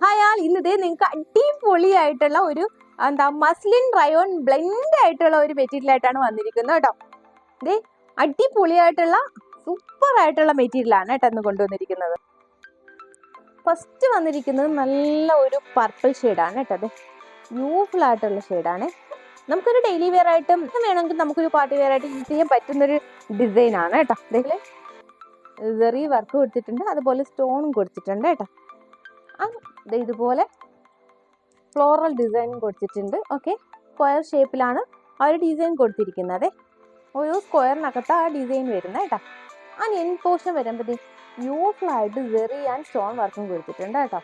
അയാൾ ഇന്നതേ നിങ്ങൾക്ക് അടിപൊളിയായിട്ടുള്ള ഒരു മസ്ലിൻ റയോൺ ബ്ലെൻഡ് ആയിട്ടുള്ള ഒരു മെറ്റീരിയൽ ആയിട്ടാണ് വന്നിരിക്കുന്നത് കേട്ടോ. ഇതേ അടിപൊളിയായിട്ടുള്ള സൂപ്പർ ആയിട്ടുള്ള മെറ്റീരിയൽ ആണ് കേട്ടോ ഇന്ന് കൊണ്ടുവന്നിരിക്കുന്നത്. ഫസ്റ്റ് വന്നിരിക്കുന്നത് നല്ല ഒരു പർപ്പിൾ ഷെയ്ഡാണ് കേട്ടോ. അതെ ബ്യൂട്ടിഫുൾ ആയിട്ടുള്ള ഷെയ്ഡാണ്. നമുക്കൊരു ഡെയിലി വെയർ ആയിട്ടും വേണമെങ്കിൽ നമുക്കൊരു പാർട്ടി വെയർ ആയിട്ട് യൂസ് ചെയ്യാൻ പറ്റുന്നൊരു ഡിസൈൻ ആണ് കേട്ടോ. അതേപോലെ സെറി വർക്ക് കൊടുത്തിട്ടുണ്ട്, അതുപോലെ സ്റ്റോണും കൊടുത്തിട്ടുണ്ട് കേട്ടോ. ഇതുപോലെ ഫ്ലോറൽ ഡിസൈനും കൊടുത്തിട്ടുണ്ട്. ഓക്കെ, സ്ക്വയർ ഷേപ്പിലാണ് ആ ഒരു ഡിസൈൻ കൊടുത്തിരിക്കുന്നത്. ഓരോ സ്ക്വയറിനകത്ത് ആ ഡിസൈൻ വരുന്നത് കേട്ടോ. ആ എൻഡ് പോർഷൻ വരുമ്പോഴത്തേക്ക് ബ്യൂട്ടിഫുൾ ആയിട്ട് സെറി ആൻഡ് സ്റ്റോൺ വർക്കും കൊടുത്തിട്ടുണ്ട് കേട്ടോ.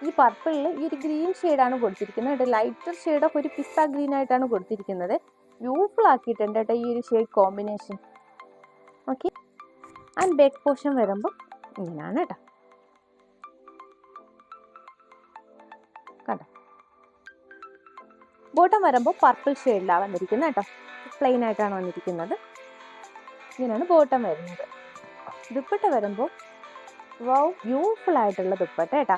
ഈ പർപ്പിളിൽ ഈ ഒരു ഗ്രീൻ ഷെയ്ഡാണ് കൊടുത്തിരിക്കുന്നത് കേട്ടോ. ലൈറ്റർ ഷെയ്ഡൊക്കെ ഒരു പിസ്ത ഗ്രീൻ ആയിട്ടാണ് കൊടുത്തിരിക്കുന്നത്. ബ്യൂട്ടിഫുൾ ആക്കിയിട്ടുണ്ട് കേട്ടോ ഈ ഒരു shade combination. Okay, and back portion വരുമ്പോൾ ഇങ്ങനെയാണ് കേട്ടോ. കണ്ടോ, ബോട്ടം വരുമ്പോൾ പർപ്പിൾ ഷെയ്ഡിലാണ് വന്നിരിക്കുന്നത് കേട്ടോ. പ്ലെയിൻ ആയിട്ടാണ് വന്നിരിക്കുന്നത്. ഇങ്ങനെയാണ് ബോട്ടം വരുന്നത്. ദുപ്പട്ട വരുമ്പോൾ ബ്യൂട്ടിഫുൾ ആയിട്ടുള്ള ദുപ്പട്ട കേട്ടോ.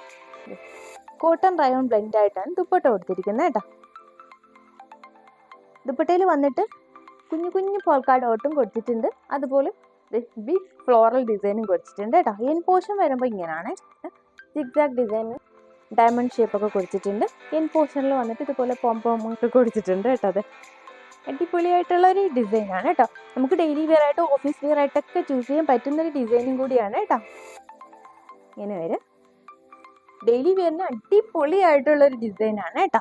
കോട്ടൺ റയോൺ ബ്ലെൻഡ് ആയിട്ടാണ് ദുപ്പട്ട കൊടുത്തിരിക്കുന്നത് കേട്ടോ. ദുപ്പട്ടയിൽ വന്നിട്ട് കുഞ്ഞു കുഞ്ഞു പോൾക്കാ ഡോട്ടും കൊടുത്തിട്ടുണ്ട്, അതുപോലെ ബിഗ് ഫ്ലോറൽ ഡിസൈനും കൊടുത്തിട്ടുണ്ട് കേട്ടോ. എൻ പോർഷൻ വരുമ്പോൾ ഇങ്ങനെയാണ് സിഗ്സാഗ് ഡിസൈൻ ഡയമണ്ട് ഷേപ്പൊക്കെ കൊടുത്തിട്ടുണ്ട്. എൻ പോർഷനിൽ വന്നിട്ട് ഇതുപോലെ പോംപോമൊക്കെ കൊടുത്തിട്ടുണ്ട് കേട്ടോ. അത് അടിപൊളിയായിട്ടുള്ള ഒരു ഡിസൈനാണ് കേട്ടോ. നമുക്ക് ഡെയിലി വെയർ ആയിട്ട് ഓഫീസ് വെയർ ആയിട്ടൊക്കെ ചൂസ് ചെയ്യാൻ പറ്റുന്നൊരു ഡിസൈനും കൂടിയാണ് കേട്ടോ. ഇങ്ങനെ വരും ഡെയിലി വെയറിന് അടിപൊളിയായിട്ടുള്ളൊരു ഡിസൈനാണ് കേട്ടോ.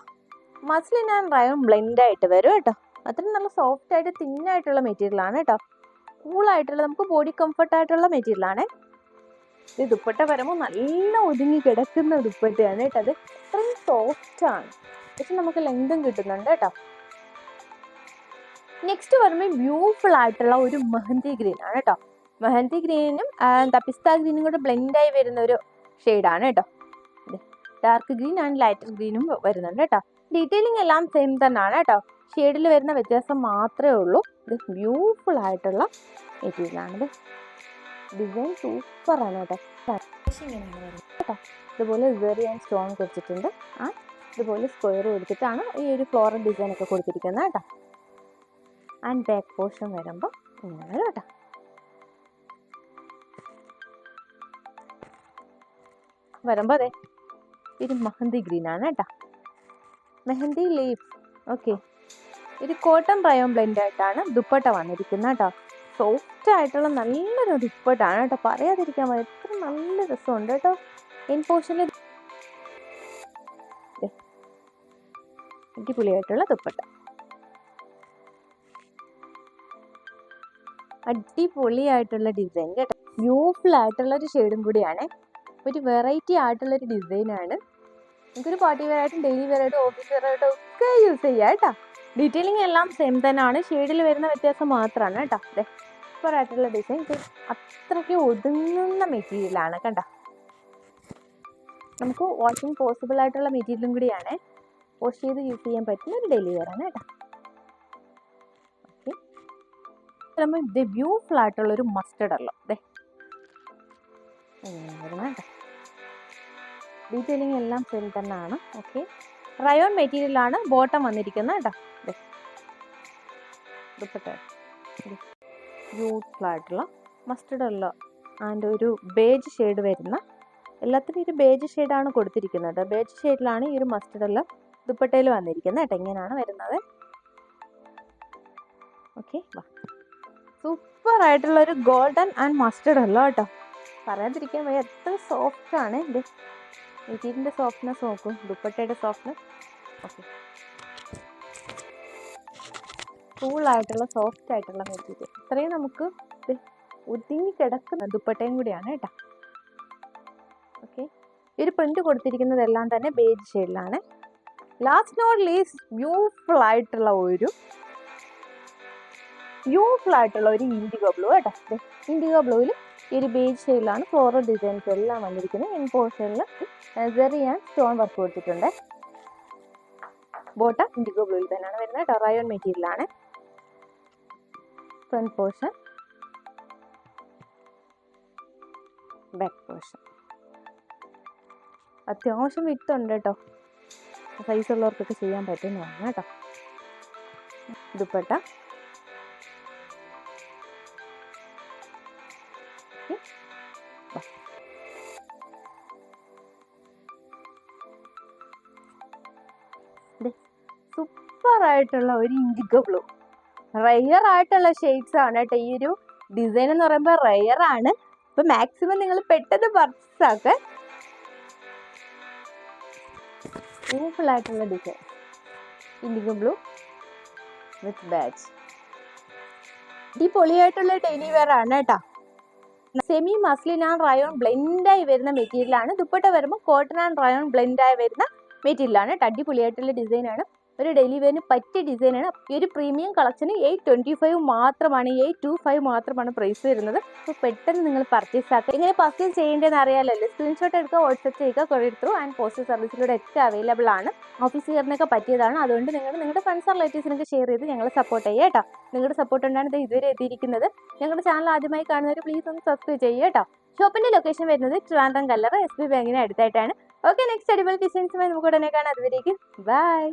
മസ്ലിൻ ആൻഡ് റയോൺ ബ്ലെൻഡ് ആയിട്ട് വരും കേട്ടോ. അത്രയും നല്ല സോഫ്റ്റ് ആയിട്ട് തിന്നായിട്ടുള്ള മെറ്റീരിയലാണ് കേട്ടോ. കൂളായിട്ടുള്ള നമുക്ക് ബോഡി കംഫർട്ടായിട്ടുള്ള മെറ്റീരിയലാണ്. ഇത് ദുപ്പട്ട വരുമ്പോൾ നല്ല ഒതുങ്ങി കിടക്കുന്ന ദുപ്പട്ടയാണ് കേട്ടോ. അത് അത്രയും സോഫ്റ്റ് ആണ്, പക്ഷെ നമുക്ക് ലെങ്തും കിട്ടുന്നുണ്ട് കേട്ടോ. നെക്സ്റ്റ് വരുമ്പോൾ ബ്യൂട്ടിഫുൾ ആയിട്ടുള്ള ഒരു മെഹന്തി ഗ്രീൻ ആണ് കേട്ടോ. മെഹന്തി ഗ്രീനും പിസ്ത ഗ്രീനും കൂടെ ബ്ലെൻഡായി വരുന്ന ഒരു ഷെയ്ഡാണ് കേട്ടോ. ഡാർക്ക് ഗ്രീൻ ആൻഡ് ലൈറ്റർ ഗ്രീനും വരുന്നുണ്ട് കേട്ടോ. ഡീറ്റെയിലിംഗ് എല്ലാം സെയിം തന്നെയാണ് കേട്ടോ. ഷെയ്ഡിൽ വരുന്ന വ്യത്യാസം മാത്രമേ ഉള്ളൂ. ഇത് ബ്യൂട്ടിഫുൾ ആയിട്ടുള്ള മെറ്റീരിയലാണിത്. ഡിസൈൻ സൂപ്പറാണ് കേട്ടോ. ഇങ്ങനെയാണ് വരുന്നത് കേട്ടോ. ഇതുപോലെ സെറി ആൻഡ് സ്റ്റോൺ കൊടുത്തിട്ടുണ്ട്. ഇതുപോലെ സ്ക്വയർ കൊടുത്തിട്ടാണ് ഈ ഒരു ഫ്ലോറൽ ഡിസൈൻ ഒക്കെ കൊടുത്തിരിക്കുന്നത് കേട്ടോ. ആൻഡ് ബാക്ക് പോർഷൻ വരുമ്പോൾ ഇങ്ങനെ കേട്ടോ. വരുമ്പോൾ അതെ ഇത് മെഹന്തി ഗ്രീൻ ആണ് കേട്ടോ. മെഹന്തി ലീഫ്. ഓക്കെ, ഇത് കോട്ടൺ റയോൺ ബ്ലെൻഡ് ആയിട്ടാണ് ദുപ്പട്ട വന്നിരിക്കുന്നത് കേട്ടോ. സോഫ്റ്റ് ആയിട്ടുള്ള നല്ലൊരു ദുപ്പട്ടാണ് കേട്ടോ. പറയാതിരിക്കാൻ പറ്റും, എത്ര നല്ല രസമുണ്ട് കേട്ടോ. എൻ പോർഷനിൽ അടിപൊളിയായിട്ടുള്ള ദുപ്പട്ട, അടിപൊളിയായിട്ടുള്ള ഡിസൈൻ കേട്ടോ. ബ്യൂട്ടിഫുൾ ആയിട്ടുള്ള ഒരു ഷെയ്ഡും കൂടിയാണ്. ഒരു വെറൈറ്റി ആയിട്ടുള്ളൊരു ഡിസൈനാണ്. നമുക്കൊരു പാർട്ടി വെയർ ആയിട്ടും ഡെയിലി വെയർ ആയിട്ടും ഓഫീസ് വെയർ ആയിട്ടും ഒക്കെ യൂസ് ചെയ്യാം കേട്ടോ. ഡീറ്റെയിലിംഗ് എല്ലാം സെയിം തന്നെയാണ്, ഷെയ്ഡിൽ വരുന്ന വ്യത്യാസം മാത്രമാണ് കേട്ടോ. അതെ സൂപ്പർ ആയിട്ടുള്ള ഡിസൈൻ, അത്രയ്ക്ക് ഒതുങ്ങുന്ന മെറ്റീരിയലാണ് കണ്ടോ. നമുക്ക് വാഷിംഗ് പോസിബിൾ ആയിട്ടുള്ള മെറ്റീരിയലും കൂടിയാണ്. വാഷ് ചെയ്ത് യൂസ് ചെയ്യാൻ പറ്റുന്ന ഒരു ഡെയിലി വെയർ ആണ് കേട്ടോ. ഓക്കെ, ഇത് ബ്യൂട്ടിഫുൾ ആയിട്ടുള്ള ഒരു മസ്റ്റർഡ് അല്ലോ. അതെ വരുന്ന കേട്ടോ. ഡീറ്റെയിലിംഗ് എല്ലാം സെയിം തന്നെയാണ്. ഓക്കെ, റയോൺ മെറ്റീരിയലാണ് ബോട്ടം വന്നിരിക്കുന്നത് കേട്ടോ. ദുപ്പട്ട ബ്യൂട്ടിഫുൾ ആയിട്ടുള്ള മസ്റ്റർഡ് അല്ലോ ആൻഡ് ഒരു ബേജ് ഷെയ്ഡ് വരുന്ന, എല്ലാത്തിനും ഒരു ബേജ് ഷെയ്ഡാണ് കൊടുത്തിരിക്കുന്നത്. ബേജ് ഷെയ്ഡിലാണ് ഈ ഒരു മസ്റ്റർഡ് അല്ലോ ദുപ്പട്ടയിൽ വന്നിരിക്കുന്നത് കേട്ടോ. ഇങ്ങനെയാണ് വരുന്നത്. ഓക്കെ, സൂപ്പർ ആയിട്ടുള്ള ഒരു ഗോൾഡൻ ആൻഡ് മസ്റ്റർഡ് അല്ലോ കേട്ടോ. പറയാതിരിക്കാൻ വയ്യ, എത്ര സോഫ്റ്റ് ആണ്. ഇത് മെറ്റീരിയലിൻ്റെ സോഫ്റ്റ്നെസ് നോക്കും, ദുപ്പട്ടയുടെ സോഫ്റ്റ്നെസ്. ഓക്കെ, കൂളായിട്ടുള്ള സോഫ്റ്റ് ആയിട്ടുള്ള മെറ്റീരിയൽ. ഇത്രയും നമുക്ക് ഒതുങ്ങി കിടക്കുന്ന ദുപ്പട്ടയും കൂടിയാണ് കേട്ടോ. ഓക്കെ, ഈ ഒരു പ്രിന്റ് കൊടുത്തിരിക്കുന്നതെല്ലാം തന്നെ ബേജ് ഷെയ്ഡിലാണ്. ലാസ്റ്റ് നോട്ട് ലീസ്റ്റ് ബ്യൂട്ടിഫുൾ ആയിട്ടുള്ള ഒരു ഇൻഡിഗോ ബ്ലൂ കേട്ടോ. ഇൻഡിഗോ ബ്ലൂവിൽ ഈ ഒരു ബേജ് ഷെയ്ഡിലാണ് ഫ്ലോറൽ ഡിസൈൻസ് എല്ലാം വന്നിരിക്കുന്നത്. ഇൻ പോർഷനിൽ സെറി ആൻഡ് സ്റ്റോൺ വർക്ക് കൊടുത്തിട്ടുണ്ട്. ബോട്ടം ഇൻഡിഗോ ബ്ലൂയിൽ തന്നെയാണ് വരുന്നത് കേട്ടോ. റയോൺ മെറ്റീരിയലാണ്. Front portion, back portion. അത്യാവശ്യം വിട്ടുണ്ട് കേട്ടോ, സൈസ് ഉള്ളവർക്കൊക്കെ ചെയ്യാൻ പറ്റുന്നതാണ് കേട്ടോ. ദുപ്പട്ട സൂപ്പർ ആയിട്ടുള്ള ഒരു ഇൻഡിഗോ ബ്ലൂ, റയർ ആയിട്ടുള്ള ഷെയ്ഡ്സ് ആണ് കേട്ടോ. ഈ ഒരു ഡിസൈൻ എന്ന് പറയുമ്പോൾ റയർ ആണ്. അപ്പൊ മാക്സിമം നിങ്ങൾ പെട്ടെന്ന് പർച്ചേസ് ആക്കുക. സിമ്പിൾ ആയിട്ടുള്ള design indigo blue with batch. പൊളിയായിട്ടുള്ള ഡെയിലി വെയർ ആണ് കേട്ടോ. സെമി മസ്ലിൻ ആൻഡ് റയോൺ ബ്ലെൻഡായി വരുന്ന മെറ്റീരിയൽ ആണ്. ദുപ്പട്ട വരുമ്പോൾ കോട്ടൺ ആൻഡ് റയോൺ ബ്ലെൻഡായി വരുന്ന മെറ്റീരിയൽ ആണ്. അടിപൊളിയായിട്ടുള്ള ഡിസൈൻ ആണ്, ഒരു ഡെയിലി വെയറിന് പറ്റിയ ഡിസൈൻ ആണ്. ഈ ഒരു പ്രീമിയം കളക്ഷന് 825 മാത്രമാണ്, 825 മാത്രമാണ് പ്രൈസ് വരുന്നത്. അപ്പോൾ പെട്ടെന്ന് നിങ്ങൾ പർച്ചേസ് ആക്കുക. എങ്ങനെ പർച്ചേസ് ചെയ്യേണ്ടതെന്ന് അറിയാമല്ലോ. സ്ക്രീൻഷോട്ട് എടുക്കുക, വാട്സ്ആപ്പ് ചെയ്യുക, കൊറിയർ ത്രൂ ആൻഡ് പോസ്റ്റൽ സർവീസിലൂടെ ഒക്കെ അവൈലബിൾ ആണ്. ഓഫീസ് വെയറിനൊക്കെ പറ്റിയതാണ്. അതുകൊണ്ട് നിങ്ങൾ നിങ്ങളുടെ ഫ്രണ്ട്സ് ആൻഡ് റിലേറ്റീവ്സിനൊക്കെ ഷെയർ ചെയ്ത് ഞങ്ങളെ സപ്പോർട്ട് ചെയ്യുക കേട്ടോ. നിങ്ങളുടെ സപ്പോർട്ട് കൊണ്ടാണ് ഇതുവരെ എത്തിയിരിക്കുന്നത്. ഞങ്ങളുടെ ചാനൽ ആദ്യമായി കാണുന്നവർ പ്ലീസ് ഒന്ന് സബ്സ്ക്രൈബ് ചെയ്യുക കേട്ടോ. ഷോപ്പിന്റെ ലൊക്കേഷൻ വരുന്നത് ട്രിവാൻഡ്രം കല്ലറ SB ബാങ്കിന് അടുത്തായിട്ടാണ്. ഓക്കെ, നെക്സ്റ്റ് അടിപൊളി ഡിസൈൻസുമായി നമുക്ക് ഉടനെ കാണാം. അതുവരേക്കും ബൈ.